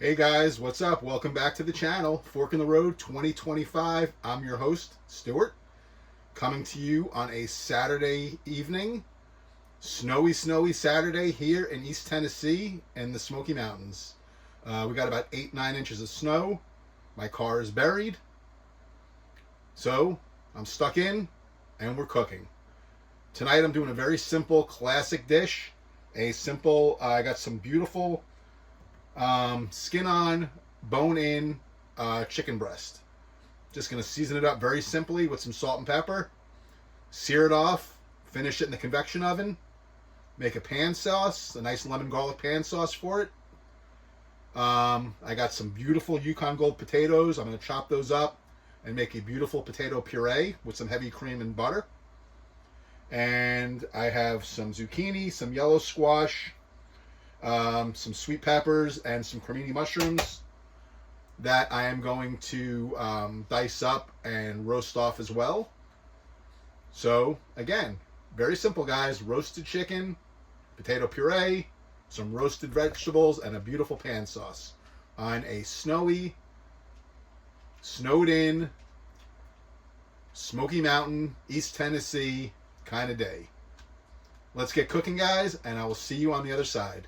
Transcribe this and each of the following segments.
Hey guys, what's up? Welcome back to the channel, Fork in the Road 2025. I'm your host, Stuart, coming to you on a Saturday evening. Snowy Saturday here in East Tennessee in the Smoky Mountains. We got about 8-9 inches of snow. My car is buried. So I'm stuck in and we're cooking. Tonight I'm doing a very simple classic dish. I got some beautiful skin on, bone in chicken breast. Just gonna season it up very simply with some salt and pepper, sear it off, finish it in the convection oven, make a pan sauce, a nice lemon garlic pan sauce for it. I got some beautiful Yukon Gold potatoes. I'm gonna chop those up and make a beautiful potato puree with some heavy cream and butter. And I have some zucchini, some yellow squash, some sweet peppers, and some cremini mushrooms that I am going to dice up and roast off as well. So again, very simple guys, roasted chicken, potato puree, some roasted vegetables, and a beautiful pan sauce on a snowed in, Smoky Mountain, East Tennessee kind of day. Let's get cooking guys, and I will see you on the other side.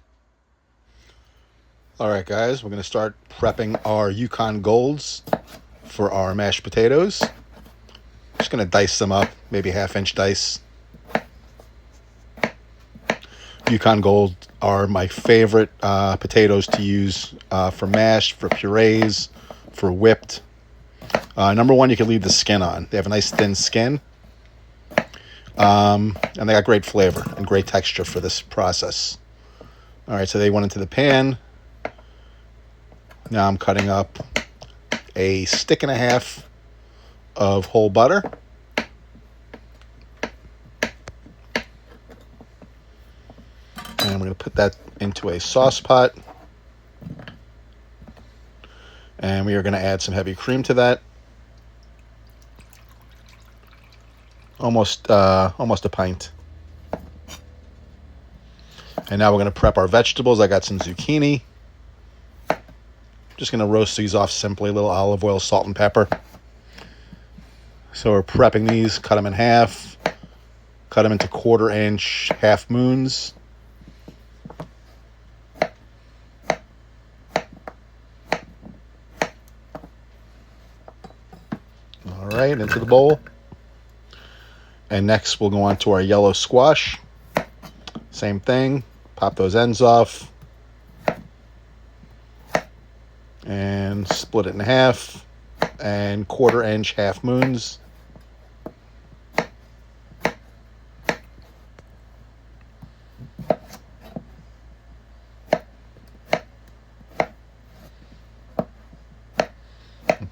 Alright guys, we're going to start prepping our Yukon Golds for our mashed potatoes. Just going to dice them up, maybe half-inch dice. Yukon Gold are my favorite potatoes to use for mashed, for purees, for whipped. Number one, you can leave the skin on. They have a nice thin skin. And they got great flavor and great texture for this process. Alright, so they went into the pan. Now I'm cutting up a stick and a half of whole butter. And I'm going to put that into a sauce pot. And we are going to add some heavy cream to that. Almost a pint. And now we're going to prep our vegetables. I got some zucchini. Just going to roast these off simply, a little olive oil, salt, and pepper. So we're prepping these, cut them in half, cut them into 1/4 inch half moons. All right, into the bowl. And next we'll go on to our yellow squash. Same thing, pop those ends off. And split it in half and 1/4 inch half moons.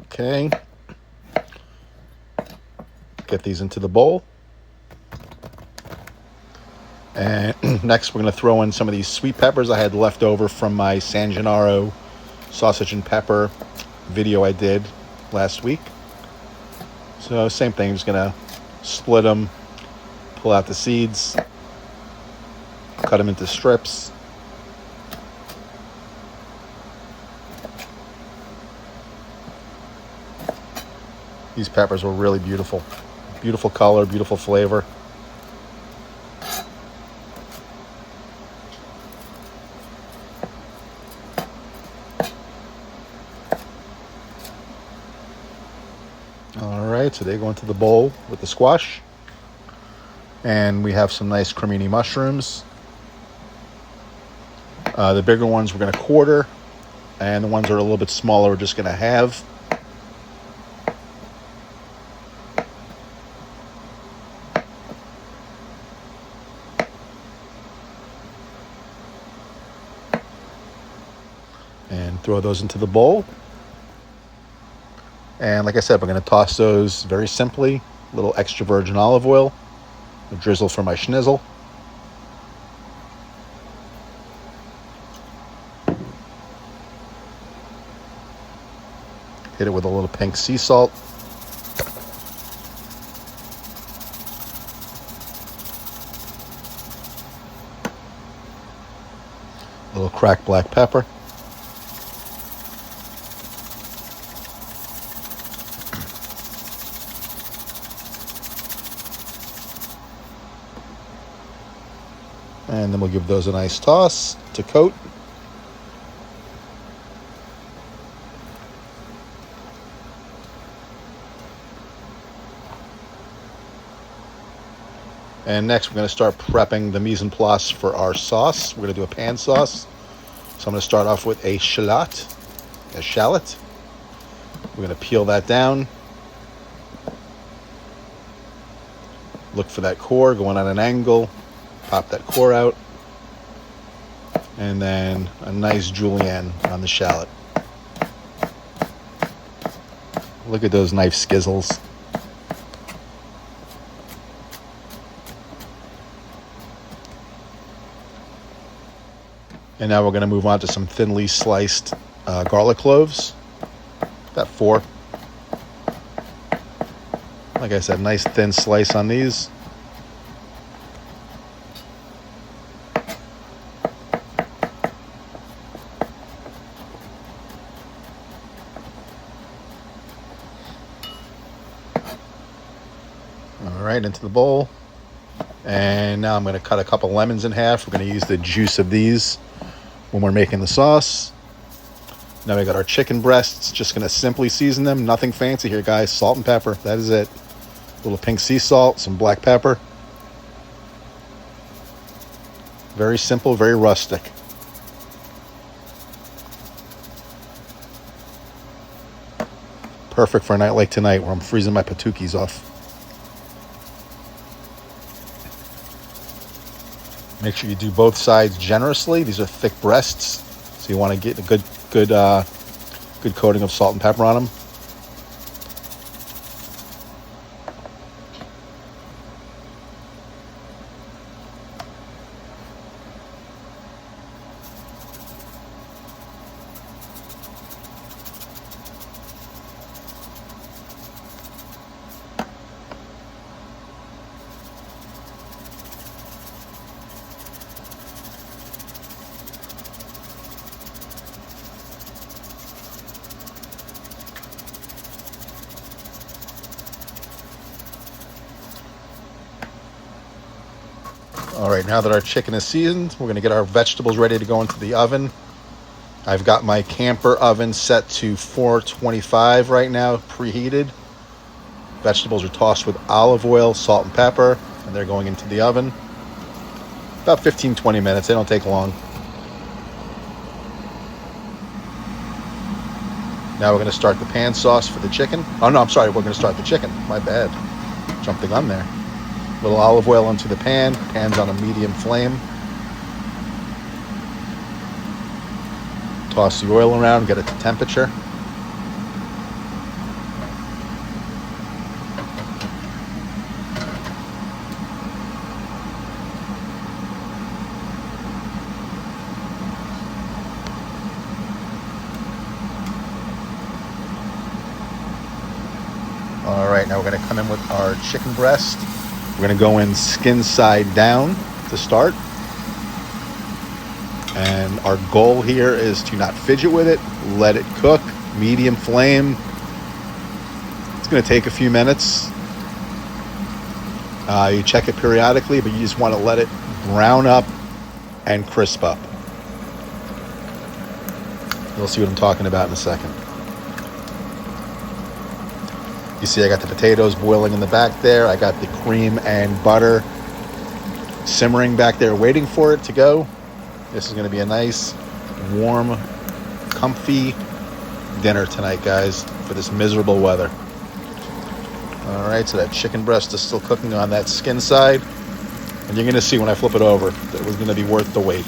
Okay. Get these into the bowl. And next we're going to throw in some of these sweet peppers I had left over from my San Gennaro sausage and pepper video I did last week. So same thing, I'm just gonna split them, pull out the seeds, cut them into strips. These peppers were really beautiful. Beautiful color, beautiful flavor. Alright, so they go into the bowl with the squash. And we have some nice cremini mushrooms. The bigger ones we're going to 1/4. And the ones that are a little bit smaller we're just going to halve. And throw those into the bowl. And like I said, we're going to toss those very simply. A little extra virgin olive oil. A drizzle for my schnizzle. Hit it with a little pink sea salt. A little cracked black pepper. And then we'll give those a nice toss to coat. And next we're going to start prepping the mise en place for our sauce. We're going to do a pan sauce. So I'm going to start off with a shallot. We're going to peel that down. Look for that core going at an angle. Pop that core out. And then a nice julienne on the shallot. Look at those knife skizzles. And now we're going to move on to some thinly sliced garlic cloves. About 4. Like I said, nice thin slice on these. All right, into the bowl. And now I'm going to cut a couple lemons in half. We're going to use the juice of these when we're making the sauce. Now we got our chicken breasts. Just going to simply season them. Nothing fancy here, guys. Salt and pepper. That is it. A little pink sea salt, some black pepper. Very simple, very rustic. Perfect for a night like tonight where I'm freezing my patookis off. Make sure you do both sides generously. These are thick breasts, so you want to get a good coating of salt and pepper on them. All right, now that our chicken is seasoned, we're going to get our vegetables ready to go into the oven. I've got my camper oven set to 425 right now, preheated. Vegetables are tossed with olive oil, salt, and pepper, and they're going into the oven. About 15-20 minutes. They don't take long. Now we're going to start the pan sauce for the chicken. Oh, no, I'm sorry. We're going to start the chicken. My bad. Jumped the gun there. Little olive oil into the pan. Pan's on a medium flame. Toss the oil around, get it to temperature. All right, now we're going to come in with our chicken breast. We're going to go in skin side down to start. And our goal here is to not fidget with it. Let it cook, medium flame. It's going to take a few minutes. You check it periodically, but you just want to let it brown up and crisp up. You'll see what I'm talking about in a second. You see I got the potatoes boiling in the back there. I got the cream and butter simmering back there waiting for it to go. This is going to be a nice, warm, comfy dinner tonight, guys, for this miserable weather. All right, so that chicken breast is still cooking on that skin side. And you're going to see when I flip it over that it was going to be worth the wait.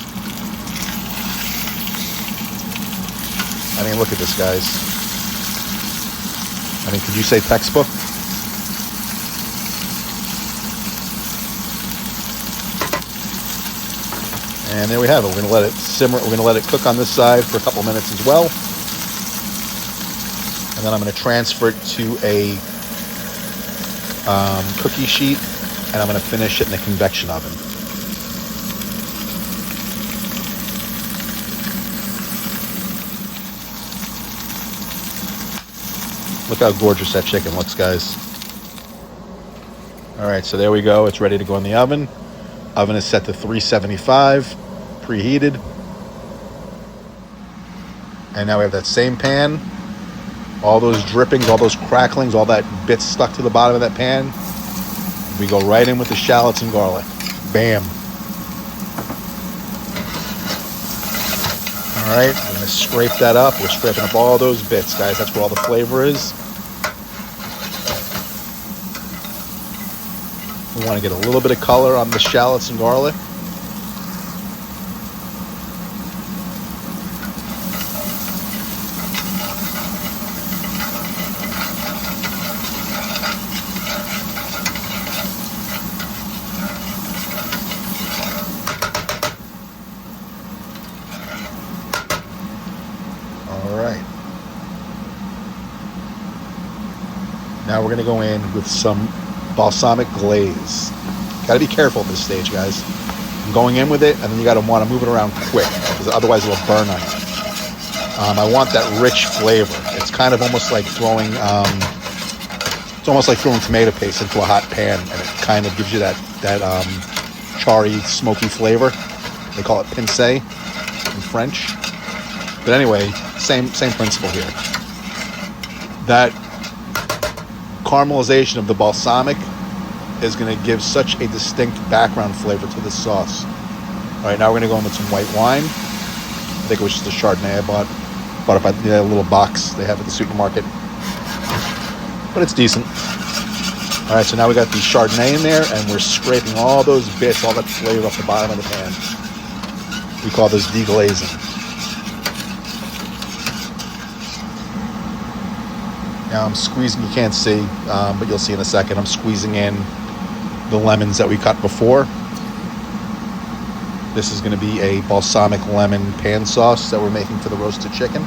I mean, look at this, guys. I mean, could you say textbook? And there we have it. We're going to let it simmer. We're going to let it cook on this side for a couple minutes as well. And then I'm going to transfer it to a cookie sheet, and I'm going to finish it in a convection oven. Look how gorgeous that chicken looks, guys. All right, so there we go. It's ready to go in the oven. Oven is set to 375, preheated. And now we have that same pan. All those drippings, all those cracklings, all that bits stuck to the bottom of that pan. We go right in with the shallots and garlic. Bam. All right, we're gonna scrape that up. We're scraping up all those bits, guys. That's where all the flavor is. We want to get a little bit of color on the shallots and garlic. Now we're going to go in with some balsamic glaze. Got to be careful at this stage, guys. I'm going in with it, and then you got to want to move it around quick, because otherwise it'll burn on you. I want that rich flavor. It's kind of almost like throwing, tomato paste into a hot pan, and it kind of gives you that charry, smoky flavor. They call it pincé in French. But anyway, same principle here. That caramelization of the balsamic is going to give such a distinct background flavor to this sauce. All right, now we're going to go in with some white wine. I think it was just a Chardonnay I bought it by a little box they have at the supermarket, but it's decent. All right, so now we got the Chardonnay in there, and we're scraping all those bits, all that flavor off the bottom of the pan. We call this deglazing. Now I'm squeezing, you can't see, but you'll see in a second, I'm squeezing in the lemons that we cut before. This is going to be a balsamic lemon pan sauce that we're making for the roasted chicken.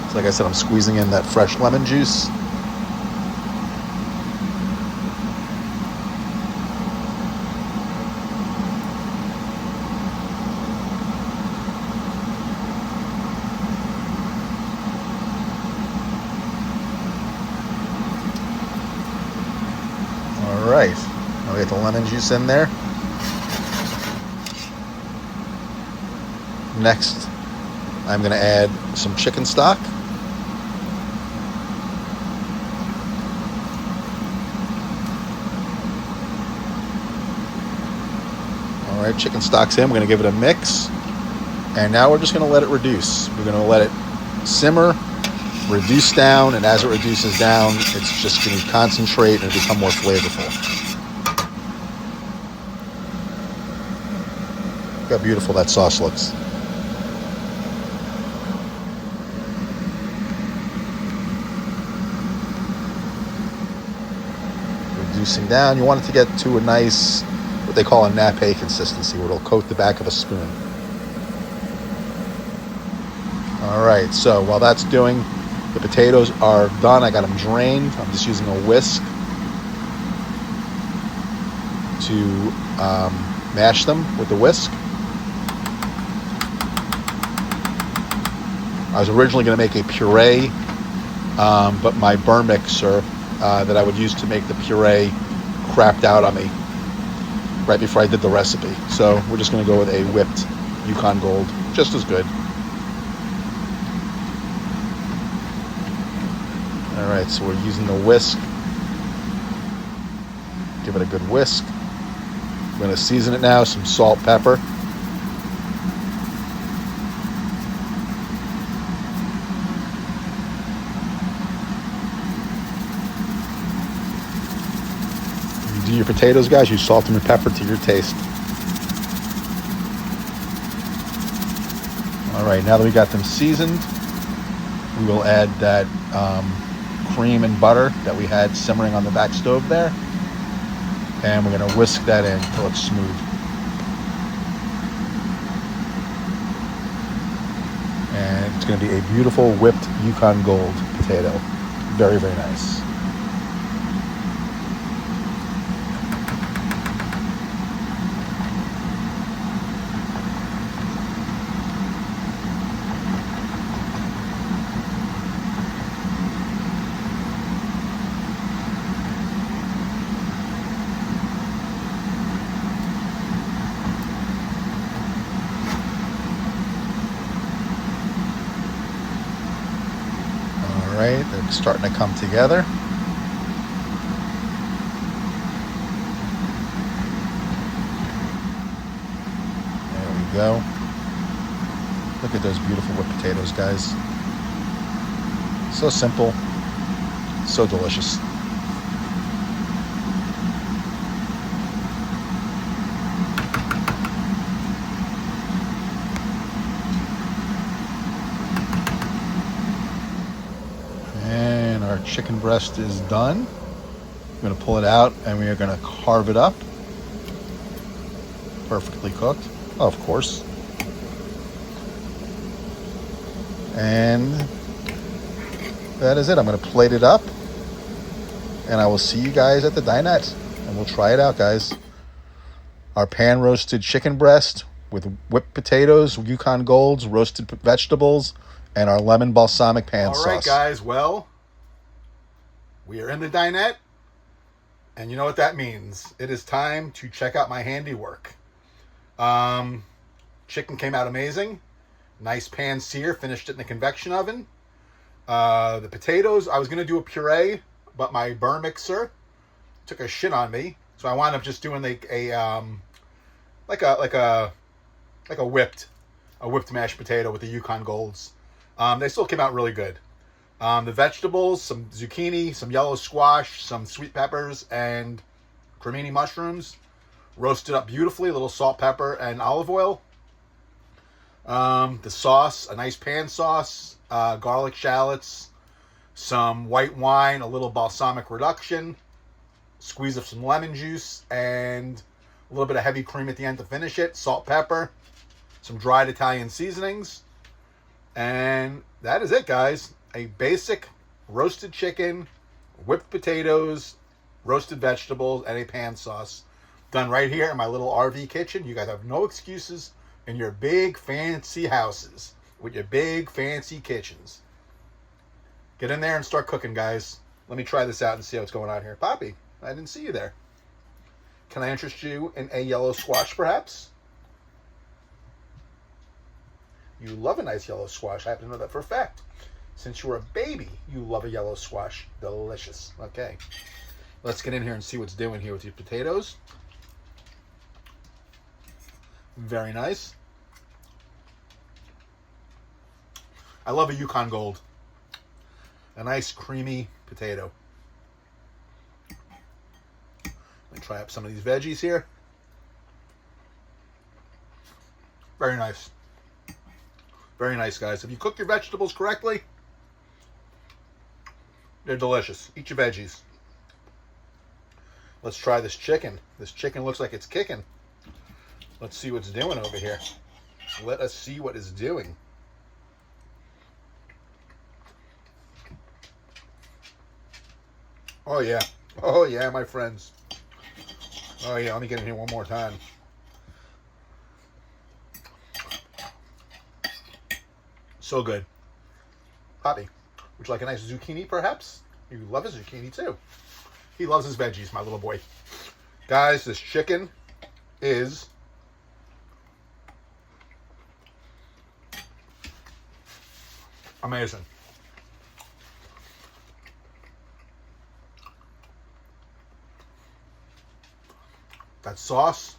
So like I said, I'm squeezing in that fresh lemon juice. All right, now we get the lemon juice in there. Next, I'm going to add some chicken stock. All right, chicken stock's in. We're going to give it a mix. And now we're just going to let it reduce. We're going to let it simmer, reduce down, and as it reduces down, it's just going to concentrate and become more flavorful. Look how beautiful that sauce looks. Reducing down, you want it to get to a nice, what they call a nappe consistency, where it'll coat the back of a spoon. All right, so while that's doing, the potatoes are done. I got them drained. I'm just using a whisk to mash them with the whisk. I was originally going to make a puree, but my burr mixer that I would use to make the puree crapped out on me right before I did the recipe. So we're just going to go with a whipped Yukon Gold, just as good. All right, so we're using the whisk. Give it a good whisk. I'm going to season it now, some salt, pepper. You do your potatoes, guys, you salt them and pepper to your taste. All right, now that we got them seasoned, we will add that cream and butter that we had simmering on the back stove there, and we're going to whisk that in until it's smooth. And it's going to be a beautiful whipped Yukon Gold potato. Very, very nice. right, they're starting to come together. There we go. Look at those beautiful whipped potatoes, guys. So simple, so delicious. And our chicken breast is done. We're going to pull it out and we are going to carve it up. Perfectly cooked, of course. And that is it. I'm going to plate it up. And I will see you guys at the dinette. And we'll try it out, guys. Our pan roasted chicken breast with whipped potatoes, Yukon Golds, roasted vegetables, and our lemon balsamic pan sauce. All right, guys. Well, we are in the dinette. And you know what that means. It is time to check out my handiwork. Chicken came out amazing. Nice pan sear. Finished it in the convection oven. The potatoes, I was going to do a puree, but my burr mixer took a shit on me. So I wound up just doing like a whipped mashed potato with the Yukon Golds. They still came out really good. The vegetables, some zucchini, some yellow squash, some sweet peppers, and cremini mushrooms. Roasted up beautifully, a little salt, pepper, and olive oil. The sauce, a nice pan sauce, garlic shallots, some white wine, a little balsamic reduction, squeeze of some lemon juice, and a little bit of heavy cream at the end to finish it, salt, pepper, some dried Italian seasonings, and that is it, guys. A basic roasted chicken, whipped potatoes, roasted vegetables, and a pan sauce. Done right here in my little RV kitchen. You guys have no excuses in your big fancy houses with your big fancy kitchens. Get in there and start cooking, guys. Let me try this out and see what's going on here. Poppy, I didn't see you there. Can I interest you in a yellow squash, perhaps? You love a nice yellow squash. I happen to know that for a fact. Since you were a baby, you love a yellow squash. Delicious. Okay. Let's get in here and see what's doing here with these potatoes. Very nice. I love a Yukon Gold. A nice creamy potato. Let me try up some of these veggies here. Very nice. Very nice, guys. If you cook your vegetables correctly, they're delicious. Eat your veggies. Let's try this chicken. This chicken looks like it's kicking. Let's see what's doing over here. Let us see what it's doing. Oh, yeah. Oh, yeah, my friends. Oh, yeah. Let me get in here one more time. So good. Poppy, would you like a nice zucchini, perhaps? You love his zucchini, too. He loves his veggies, my little boy. Guys, this chicken is amazing. That sauce,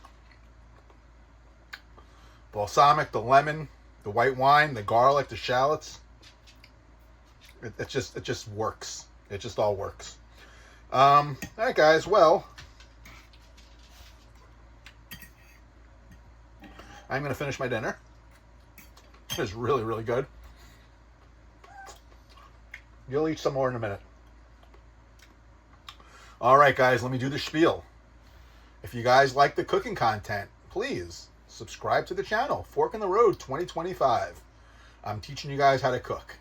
balsamic, the lemon, the white wine, the garlic, the shallots. It just works. It just all works. All right, guys. Well, I'm going to finish my dinner. It's really, really good. You'll eat some more in a minute. All right, guys. Let me do the spiel. If you guys like the cooking content, please subscribe to the channel. Fork in the Road 2025. I'm teaching you guys how to cook.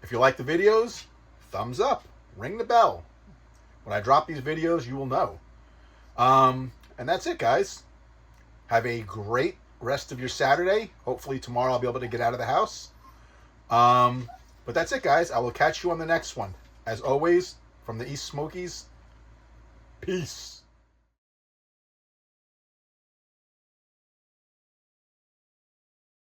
If you like the videos, thumbs up, ring the bell. When I drop these videos, you will know. And that's it, guys. Have a great rest of your Saturday. Hopefully tomorrow I'll be able to get out of the house. But that's it, guys. I will catch you on the next one. As always, from the East Smokies, peace.